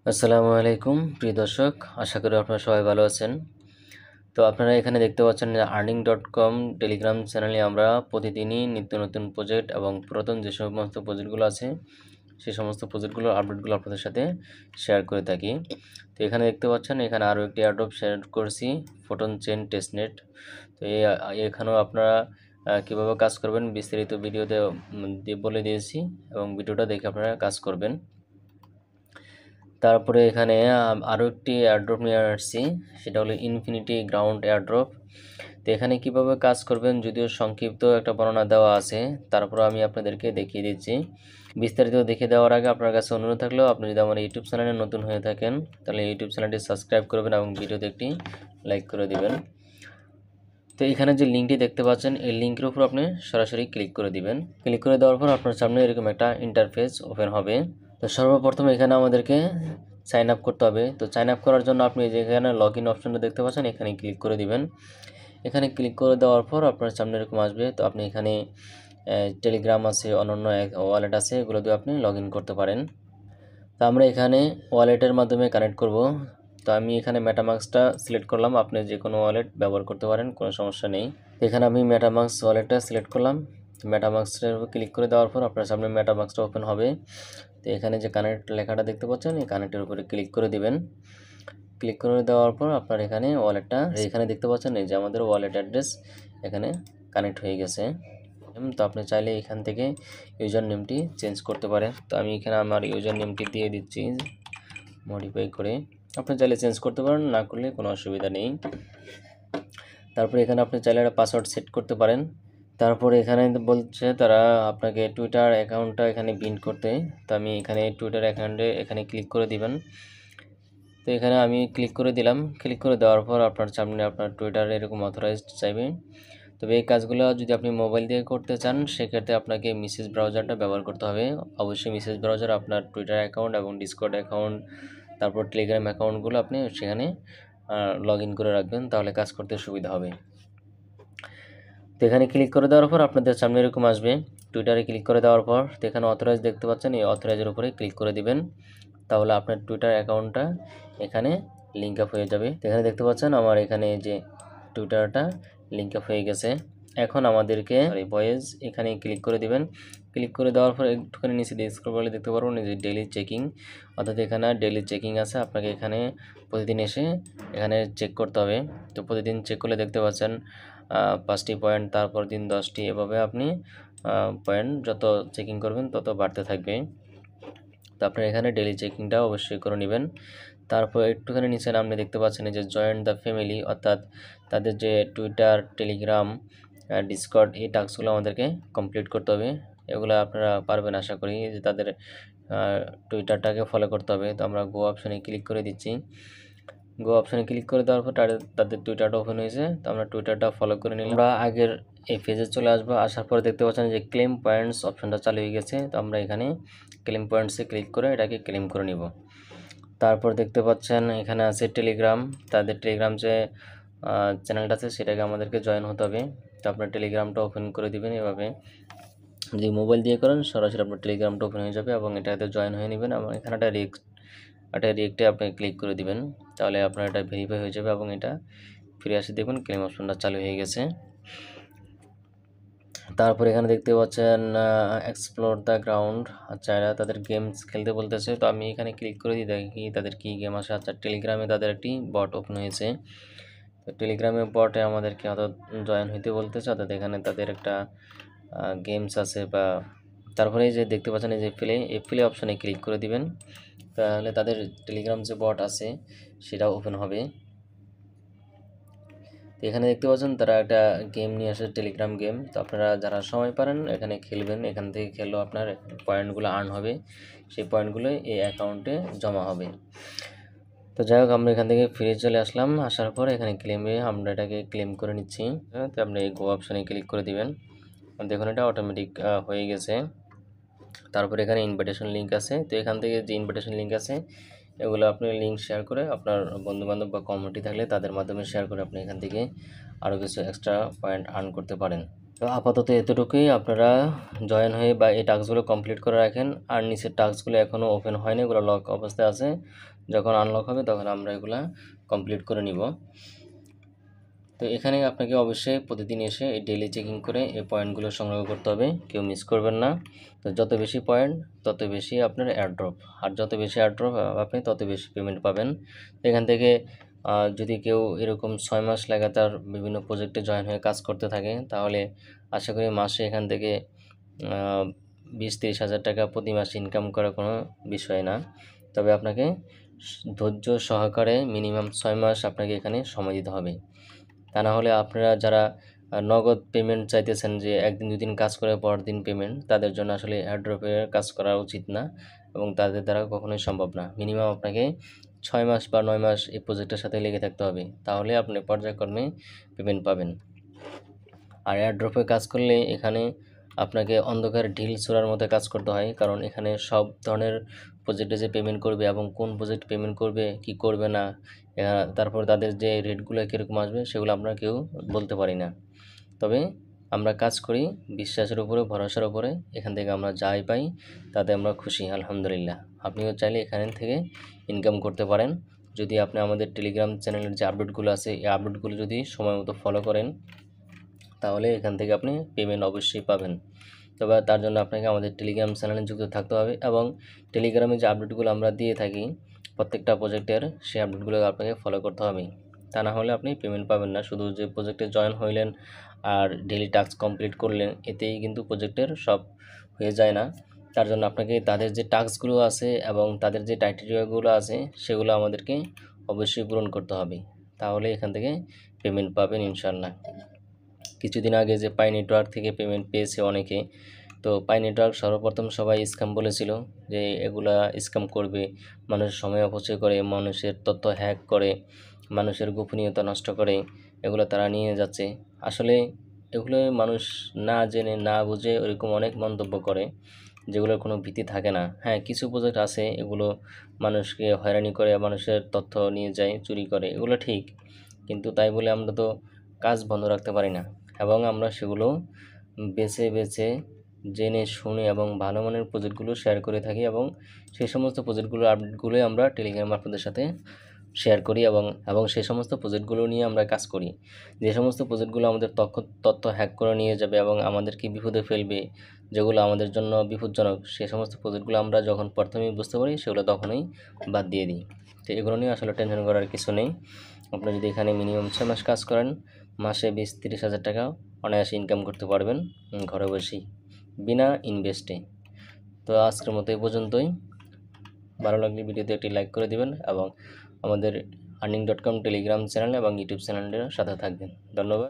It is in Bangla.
আসসালামু আলাইকুম প্রিয় দর্শক, আশা করি আপনারা সবাই ভালো আছেন। তো আপনারা এখানে দেখতে পাচ্ছেন যে earning.com টেলিগ্রাম চ্যানেলে আমরা প্রতিদিনই নিত্য নতুন প্রজেক্ট এবং পুরাতন যে সমস্ত প্রজেক্টগুলো আছে সেই সমস্ত প্রজেক্টগুলোর আপডেটগুলো আপনাদের সাথে শেয়ার করে থাকি। তো এখানে দেখতে পাচ্ছেন এখানে আরও একটি এয়ারড্রপ শেয়ার করেছি, ফোটন চেন টেস্টনেট। তো এখানেও আপনারা কীভাবে কাজ করবেন বিস্তারিত ভিডিওতে বলে দিয়েছি এবং ভিডিওটা দেখে আপনারা কাজ করবেন। তারপরে এখানে আরও একটি এয়ারড্রপ নিয়ে আসছি, সেটা হলো ইনফিনিটি গ্রাউন্ড এয়ারড্রপ। তো এখানে কিভাবে কাজ করবেন যদিও সংক্ষিপ্ত একটা বর্ণনা দেওয়া আছে, তারপর আমি আপনাদেরকে দেখিয়ে দিচ্ছি। বিস্তারিত দেখে দেওয়ার আগে আপনার কাছে অনুরোধ থাকলেও আপনি যদি আমার ইউটিউব চ্যানেলে নতুন হয়ে থাকেন তাহলে ইউটিউব চ্যানেলটি সাবস্ক্রাইব করবেন এবং ভিডিওতে একটি লাইক করে দিবেন। তো এখানে যে লিঙ্কটি দেখতে পাচ্ছেন এই লিঙ্কের উপর আপনি সরাসরি ক্লিক করে দিবেন। ক্লিক করে দেওয়ার পর আপনার সামনে এরকম একটা ইন্টারফেস ওপেন হবে। তো সর্বপ্রথম এখানে আমাদেরকে সাইন আপ করতে হবে। তো সাইন আপ করার জন্য আপনি যেখানে লগ ইন অপশনটা দেখতে পাচ্ছেন এখানে ক্লিক করে দিবেন। এখানে ক্লিক করে দেওয়ার পর আপনার সামনে এরকম আসবে। তো আপনি এখানে টেলিগ্রাম আছে, অন্যান্য ওয়ালেট আছে, এগুলো দিয়ে আপনি লগ ইন করতে পারেন। তো আমরা এখানে ওয়ালেটের মাধ্যমে কানেক্ট করব। তো আমি এখানে মেটামাস্কটা সিলেক্ট করলাম, আপনি যে কোনো ওয়ালেট ব্যবহার করতে পারেন, কোনো সমস্যা নেই। এখানে আমি মেটামাস্ক ওয়ালেটটা সিলেক্ট করলাম। মেটামাস্কের উপর ক্লিক করে দেওয়ার পর আপনার সামনে মেটামাস্কটা ওপেন হবে। তো এখানে যে কানেক্ট লেখাটা দেখতে পাচ্ছেন এই কানেক্টের উপরে ক্লিক করে দিবেন। ক্লিক করে দেওয়ার পর আপনার এখানে ওয়ালেটটা এখানে দেখতে পাচ্ছেন এই যে আমাদের ওয়ালেট অ্যাড্রেস এখানে কানেক্ট হয়ে গেছে। তো আপনি চাইলে এখান থেকে ইউজার নেমটি চেঞ্জ করতে পারেন। তো আমি এখানে আমার ইউজার নেমটি দিয়ে দিচ্ছি মডিফাই করে। আপনি চাইলে চেঞ্জ করতে পারেন, না করলে কোনো অসুবিধা নেই। তারপরে এখানে আপনি চাইলে একটা পাসওয়ার্ড সেট করতে পারেন। তারপরে এখানে বলছে তারা আপনাকে টুইটার অ্যাকাউন্টটা এখানে বিন্ড করতে। তো আমি এখানে টুইটার অ্যাকাউন্টে এখানে ক্লিক করে দিবেন। তো এখানে আমি ক্লিক করে দিলাম। ক্লিক করে দেওয়ার পর আপনার সামনে আপনার টুইটার এরকম অথরাইজড চাইবে। তবে এই কাজগুলো যদি আপনি মোবাইল দিয়ে করতে চান সেক্ষেত্রে আপনাকে মেসেজ ব্রাউজারটা ব্যবহার করতে হবে। অবশ্যই মেসেজ ব্রাউজার আপনার টুইটার অ্যাকাউন্ট এবং ডিসকর্ড অ্যাকাউন্ট তারপর টেলিগ্রাম অ্যাকাউন্টগুলো আপনি সেখানে লগ ইন করে রাখবেন, তাহলে কাজ করতে সুবিধা হবে। তো এখানে ক্লিক করে দেওয়ার পর আপনাদের সামনে এরকম আসবে। টুইটারে ক্লিক করে দেওয়ার পর এখানে অথরাইজ দেখতে পাচ্ছেন, এই অথরাইজের উপরে ক্লিক করে দিবেন। তাহলে আপনার টুইটার অ্যাকাউন্টটা এখানে লিঙ্ক আপ হয়ে যাবে। এখানে দেখতে পাচ্ছেন আমার এখানে যে টুইটারটা লিঙ্ক আপ হয়ে গেছে। এখন আমাদেরকে ভয়েস এখানে ক্লিক করে দিবেন। ক্লিক করে দেওয়ার পর একটুখানি নিচে স্ক্রল করলে দেখতে পারবেন যে ডেইলি চেকিং, অর্থাৎ এখানে ডেইলি চেকিং আছে। আপনাকে এখানে প্রতিদিন এসে এখানে চেক করতে হবে। তো প্রতিদিন চেক করলে দেখতে পাচ্ছেন 5টি পয়েন্ট, তারপর দিন 10টি, এভাবে আপনি পয়েন্ট যত চেকিং করবেন তত বাড়তে থাকবে। তো আপনার এখানে ডেইলি চেকিংটা অবশ্যই করে নেবেন। তারপর একটুখানি নিচে নামলে দেখতে পাচ্ছেন যে জয়েন দ্য ফ্যামিলি, অর্থাৎ তাদের যে টুইটার, টেলিগ্রাম, ডিসকর্ড এই টাস্কগুলো আমাদেরকে কমপ্লিট করতে হবে। এগুলো আপনারা পারবেন আশা করি, যে তাদের টুইটারটাকে ফলো করতে হবে। তো আমরা গো অপশানে ক্লিক করে দিচ্ছি। গো অপশানে ক্লিক করে দেওয়ার পর তাদের টুইটারটা ওপেন হয়েছে। তো আমরা টুইটারটা ফলো করে নিলাম। আমরা আগের এই পেজে চলে আসবো। আসার পর দেখতে পাচ্ছেন যে ক্লেম পয়েন্টস অপশানটা চালু হয়ে গেছে। তো আমরা এখানে ক্লেম পয়েন্টসে ক্লিক করে এটাকে ক্লেম করে নিব। তারপর দেখতে পাচ্ছেন এখানে আছে টেলিগ্রাম, তাদের টেলিগ্রাম যে চ্যানেলটা আছে সেটাকে আমাদেরকে জয়েন হতে হবে। তো আপনার টেলিগ্রামটা ওপেন করে দিবেন। এভাবে যদি মোবাইল দিয়ে করেন সরাসরি আপনার টেলিগ্রামটা ওপেন হয়ে যাবে এবং এটাতে জয়েন হয়ে নেবেন এবং এখানে একটা রিয়েক্টে আপনি ক্লিক করে দিবেন। তাহলে আপনার এটা ভেরিফাই হয়ে যাবে এবং এটা ফিরে আসে দেখুন ক্লেম অপশনটা চালু হয়ে গেছে। তারপর এখানে দেখতে পাচ্ছেন এক্সপ্লোর দ্য গ্রাউন্ড। আচ্ছা, এরা তাদের গেমস খেলতে বলতেছে। তো আমি এখানে ক্লিক করে দিই, দেখি তাদের কি গেম আছে। আচ্ছা, টেলিগ্রামে তাদের একটি বট ওপেন হয়েছে। তো টেলিগ্রামে বটে আমাদেরকে অর্থাৎ জয়েন হইতে বলতেছে, অর্থাৎ এখানে তাদের একটা গেমস আছে। বা তারপরে যে দেখতে পাচ্ছেন এই যে প্লে অপশানে ক্লিক করে দিবেন, তাহলে তাদের টেলিগ্রাম যে বট আছে সেটা ওপেন হবে। এখানে দেখতে পাচ্ছেন তারা একটা গেম নিয়ে আসে, টেলিগ্রাম গেম। তো আপনারা যারা সময় পারেন এখানে খেলবেন। এখান থেকে খেললেও আপনার পয়েন্টগুলো আর্ন হবে, সেই পয়েন্টগুলো এই অ্যাকাউন্টে জমা হবে। তো যাই হোক, আমরা এখান থেকে ফিরে চলে আসলাম। আসার পর এখানে ক্লেমে আমরা এটাকে ক্লেম করে নিচ্ছি। তো আপনি এই গো অপশানে ক্লিক করে দিবেন। দেখুন এটা অটোমেটিক হয়ে গেছে। তারপর এখানে ইনভাইটেশন লিঙ্ক আছে। তো এখান থেকে যে ইনভাইটেশন লিঙ্ক আছে এগুলো আপনি লিঙ্ক শেয়ার করে আপনার বন্ধুবান্ধব বা কমিউনিটি থাকলে তাদের মাধ্যমে শেয়ার করে আপনি এখান থেকে আরও কিছু এক্সট্রা পয়েন্ট আর্ন করতে পারেন। তো আপাতত এতটুকুই, আপনারা জয়েন হয়ে বা এই টাস্কগুলো কমপ্লিট করে রাখেন। আর নিচের টাস্কগুলো এখনও ওপেন হয়নি, এগুলো লক অবস্থায় আছে। যখন আনলক হবে তখন আমরা এগুলা কমপ্লিট করে নিব। তো এখানে আপনাকে অবশ্যই প্রতিদিন এসে এই ডেইলি চেকিং করে এই পয়েন্টগুলো সংগ্রহ করতে হবে, কেউ মিস করবেন না। তো যত বেশি পয়েন্ট তত বেশি আপনার এয়ারড্রপ, আর যত বেশি এয়ারড্রপ আপনি তত বেশি পেমেন্ট পাবেন। এখান থেকে যদি কেউ এরকম 6 মাস লাগাতার বিভিন্ন প্রজেক্টে জয়েন হয়ে কাজ করতে থাকে, তাহলে আশা করি মাসে এখান থেকে 20-30 হাজার টাকা প্রতি মাসে ইনকাম করা কোনো বিষয় না। তবে আপনাকে ধৈর্য সহকারে মিনিমাম 6 মাস আপনাকে এখানে সময় দিতে হবে। তা না হলে আপনারা যারা নগদ পেমেন্ট চাইতেছেন, যে একদিন দুদিন কাজ করে পরের দিন পেমেন্ট, তাদের জন্য আসলে এয়ারড্রপের কাজ করা উচিত না এবং তাদের দ্বারা কখনোই সম্ভব না। মিনিমাম আপনাকে 6 মাস বা 9 মাস এই প্রজেক্টের সাথে লেগে থাকতে হবে, তাহলে আপনি পর্যায়ক্রমে পেমেন্ট পাবেন। আর এয়ারড্রপে কাজ করলে এখানে আপনাকে অন্ধকার ঢিল ছোঁড়ার মতো কাজ করতে হয়, কারণ এখানে সব ধরনের প্রজেক্টে যে পেমেন্ট করবে এবং কোন প্রজেক্ট পেমেন্ট করবে কি করবে না, তারপর তাদের যে রেটগুলো কীরকম আসবে সেগুলো আমরা কেউ বলতে পারি না। তবে আমরা কাজ করি বিশ্বাসের উপরে, ভরসার উপরে। এখান থেকে আমরা যাই পাই তাতে আমরা খুশি, আলহামদুলিল্লাহ। আপনিও চাইলে এখান থেকে ইনকাম করতে পারেন, যদি আপনি আমাদের টেলিগ্রাম চ্যানেলের যে আপডেটগুলো আছে এই আপডেটগুলো যদি সময় মতো ফলো করেন, তাহলে এখান থেকে আপনি পেমেন্ট অবশ্যই পাবেন। তবে তার জন্য আপনাকে আমাদের টেলিগ্রাম চ্যানেলে যুক্ত থাকতে হবে এবং টেলিগ্রামে যে আপডেটগুলো আমরা দিয়ে থাকি প্রত্যেকটা প্রজেক্টের, সেই আপডেটগুলো আপনাকে ফলো করতে হবে। তা না হলে আপনি পেমেন্ট পাবেন না। শুধু যে প্রজেক্টে জয়েন হইলেন আর ডেইলি টাস্ক কমপ্লিট করলেন, এতেই কিন্তু প্রজেক্টের সব হয়ে যায় না। তার জন্য আপনাকে তাদের যে টাস্কগুলো আছে এবং তাদের যে ক্রাইটেরিয়াগুলো আছে সেগুলো আমাদেরকে অবশ্যই পূরণ করতে হবে, তাহলে এখান থেকে পেমেন্ট পাবেন ইনশাল্লাহ। কিছুদিন আগে যে পাই নেটওয়ার্ক থেকে পেমেন্ট পেয়েছে অনেকে, তো পাই নেটওয়ার্ক সর্বপ্রথম সবাই স্ক্যাম বলেছিল যে এগুলা স্ক্যাম করবে, মানুষের সময় অপচয় করে, মানুষের তথ্য হ্যাক করে, মানুষের গোপনীয়তা নষ্ট করে, এগুলো তারা নিয়ে যাচ্ছে। আসলে এগুলো মানুষ না জেনে না বুঝে ওরকম অনেক মন্তব্য করে, যেগুলোর কোনো ভিত্তি থাকে না। হ্যাঁ, কিছু প্রজেক্ট আছে এগুলো মানুষকে হয়রানি করে, মানুষের তথ্য নিয়ে যায়, চুরি করে, এগুলো ঠিক। কিন্তু তাই বলে আমরা তো কাজ বন্ধ রাখতে পারি না, এবং আমরা সেগুলো বেছে বেছে জেনে শুনে এবং ভালো মানের প্রজেক্টগুলো শেয়ার করে থাকি, এবং সেই সমস্ত প্রজেক্টগুলোর আপডেটগুলোই আমরা টেলিগ্রাম আপনাদের সাথে শেয়ার করি এবং এবং সেই সমস্ত প্রজেক্টগুলো নিয়ে আমরা কাজ করি। যে সমস্ত প্রজেক্টগুলো আমাদের তথ্য হ্যাক করে নিয়ে যাবে এবং আমাদেরকে বিপদে ফেলবে, যেগুলো আমাদের জন্য বিপজ্জনক, সেই সমস্ত প্রজেক্টগুলো আমরা যখন প্রথমেই বুঝতে পারি সেগুলো তখনই বাদ দিয়ে দিই। তো এগুলো নিয়ে আসলে টেনশন করার কিছু নেই। আপনি যদি এখানে মিনিমাম 6 মাস কাজ করেন, মাসে 20-30 হাজার টাকা অনায়াসে ইনকাম করতে পারবেন ঘরে বসেই, বিনা ইনভেস্টে। তো আজকের মতো এই পর্যন্তই। ভালো লাগলে ভিডিওতে একটি লাইক করে দিবেন এবং আমাদের earning.com টেলিগ্রাম চ্যানেল এবং ইউটিউব চ্যানেলের সাথে থাকবেন। ধন্যবাদ।